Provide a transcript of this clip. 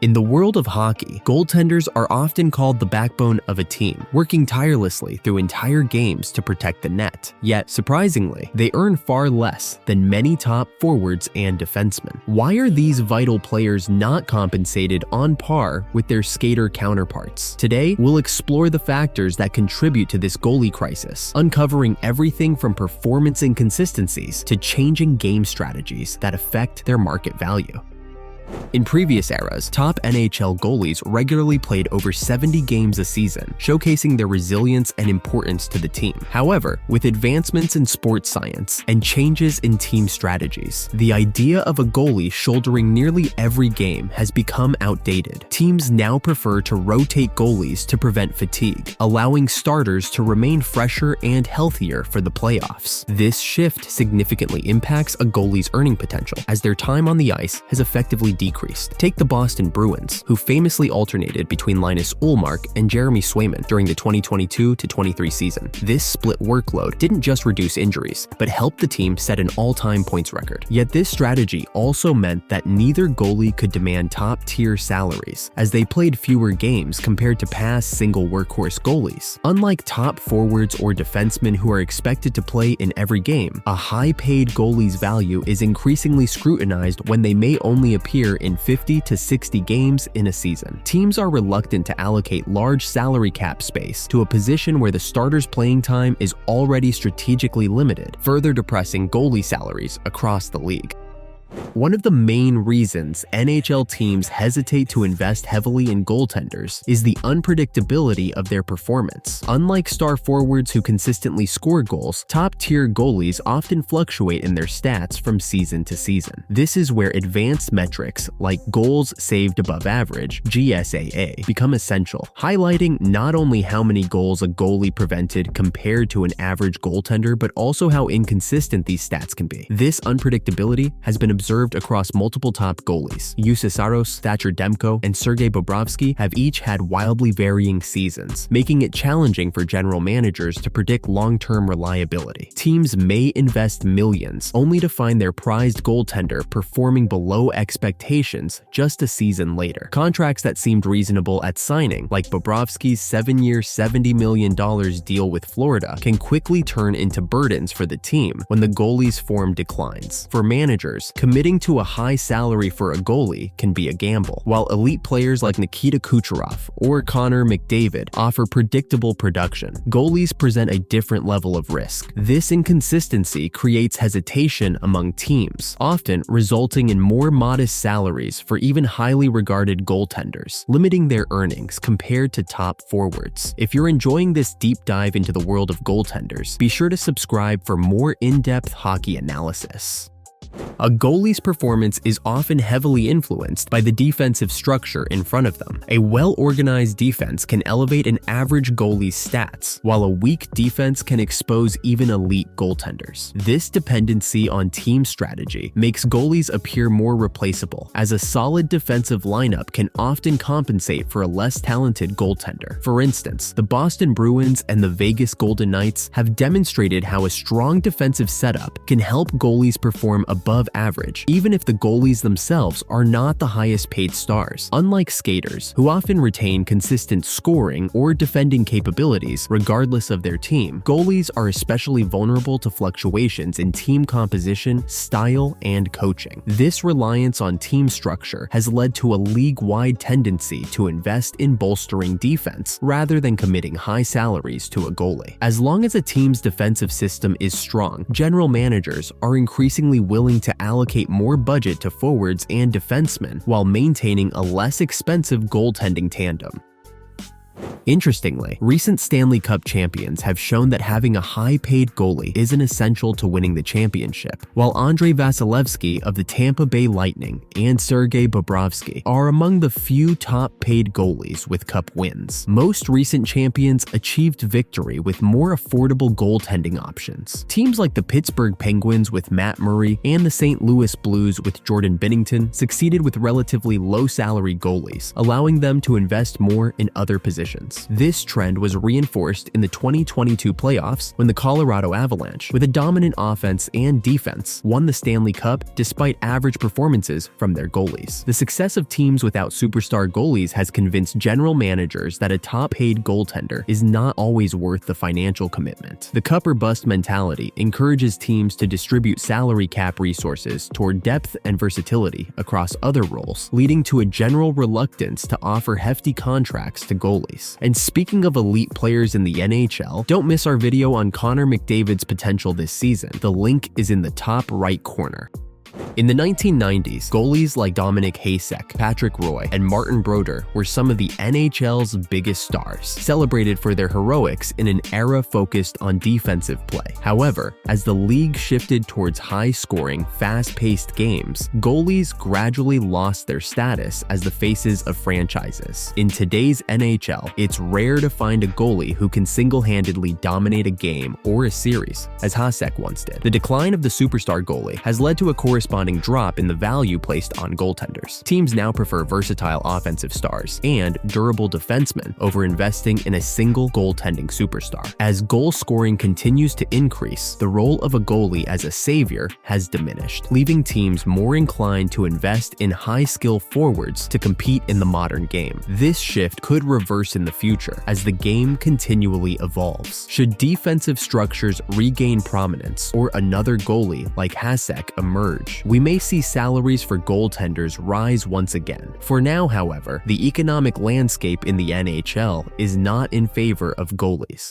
In the world of hockey, goaltenders are often called the backbone of a team, working tirelessly through entire games to protect the net. Yet, surprisingly, they earn far less than many top forwards and defensemen. Why are these vital players not compensated on par with their skater counterparts? Today, we'll explore the factors that contribute to this goalie crisis, uncovering everything from performance inconsistencies to changing game strategies that affect their market value. In previous eras, top NHL goalies regularly played over 70 games a season, showcasing their resilience and importance to the team. However, with advancements in sports science and changes in team strategies, the idea of a goalie shouldering nearly every game has become outdated. Teams now prefer to rotate goalies to prevent fatigue, allowing starters to remain fresher and healthier for the playoffs. This shift significantly impacts a goalie's earning potential, as their time on the ice has effectively decreased. Take the Boston Bruins, who famously alternated between Linus Ullmark and Jeremy Swayman during the 2022-23 season. This split workload didn't just reduce injuries, but helped the team set an all-time points record. Yet this strategy also meant that neither goalie could demand top-tier salaries, as they played fewer games compared to past single workhorse goalies. Unlike top forwards or defensemen who are expected to play in every game, a high-paid goalie's value is increasingly scrutinized when they may only appear in 50 to 60 games in a season. Teams are reluctant to allocate large salary cap space to a position where the starter's playing time is already strategically limited, further depressing goalie salaries across the league. One of the main reasons NHL teams hesitate to invest heavily in goaltenders is the unpredictability of their performance. Unlike star forwards who consistently score goals, top-tier goalies often fluctuate in their stats from season to season. This is where advanced metrics like goals saved above average, GSAA, become essential, highlighting not only how many goals a goalie prevented compared to an average goaltender, but also how inconsistent these stats can be. This unpredictability has been observed across multiple top goalies. Jussi Saros, Thatcher Demko, and Sergei Bobrovsky have each had wildly varying seasons, making it challenging for general managers to predict long-term reliability. Teams may invest millions only to find their prized goaltender performing below expectations just a season later. Contracts that seemed reasonable at signing, like Bobrovsky's 7-year, $70 million deal with Florida, can quickly turn into burdens for the team when the goalie's form declines. For managers, committing to a high salary for a goalie can be a gamble, while elite players like Nikita Kucherov or Connor McDavid offer predictable production. Goalies present a different level of risk. This inconsistency creates hesitation among teams, often resulting in more modest salaries for even highly regarded goaltenders, limiting their earnings compared to top forwards. If you're enjoying this deep dive into the world of goaltenders, be sure to subscribe for more in-depth hockey analysis. A goalie's performance is often heavily influenced by the defensive structure in front of them. A well-organized defense can elevate an average goalie's stats, while a weak defense can expose even elite goaltenders. This dependency on team strategy makes goalies appear more replaceable, as a solid defensive lineup can often compensate for a less talented goaltender. For instance, the Boston Bruins and the Vegas Golden Knights have demonstrated how a strong defensive setup can help goalies perform above average, even if the goalies themselves are not the highest paid stars. Unlike skaters, who often retain consistent scoring or defending capabilities regardless of their team, goalies are especially vulnerable to fluctuations in team composition, style, and coaching. This reliance on team structure has led to a league-wide tendency to invest in bolstering defense rather than committing high salaries to a goalie. As long as a team's defensive system is strong, general managers are increasingly willing to allocate more budget to forwards and defensemen while maintaining a less expensive goaltending tandem. Interestingly, recent Stanley Cup champions have shown that having a high-paid goalie isn't essential to winning the championship. While Andrei Vasilevsky of the Tampa Bay Lightning and Sergei Bobrovsky are among the few top-paid goalies with cup wins, most recent champions achieved victory with more affordable goaltending options. Teams like the Pittsburgh Penguins with Matt Murray and the St. Louis Blues with Jordan Binnington succeeded with relatively low-salary goalies, allowing them to invest more in other positions. defense. This trend was reinforced in the 2022 playoffs when the Colorado Avalanche, with a dominant offense and defense, won the Stanley Cup despite average performances from their goalies. The success of teams without superstar goalies has convinced general managers that a top-paid goaltender is not always worth the financial commitment. The cup or bust mentality encourages teams to distribute salary cap resources toward depth and versatility across other roles, leading to a general reluctance to offer hefty contracts to goalies. And speaking of elite players in the NHL, don't miss our video on Connor McDavid's potential this season. The link is in the top right corner. In the 1990s, goalies like Dominik Hasek, Patrick Roy, and Martin Brodeur were some of the NHL's biggest stars, celebrated for their heroics in an era focused on defensive play. However, as the league shifted towards high-scoring, fast-paced games, goalies gradually lost their status as the faces of franchises. In today's NHL, it's rare to find a goalie who can single-handedly dominate a game or a series, as Hasek once did. The decline of the superstar goalie has led to a corresponding drop in the value placed on goaltenders. Teams now prefer versatile offensive stars and durable defensemen over investing in a single goaltending superstar. As goal scoring continues to increase, the role of a goalie as a savior has diminished, leaving teams more inclined to invest in high-skill forwards to compete in the modern game. This shift could reverse in the future as the game continually evolves. Should defensive structures regain prominence or another goalie like Hasek emerge, we may see salaries for goaltenders rise once again. For now, however, the economic landscape in the NHL is not in favor of goalies.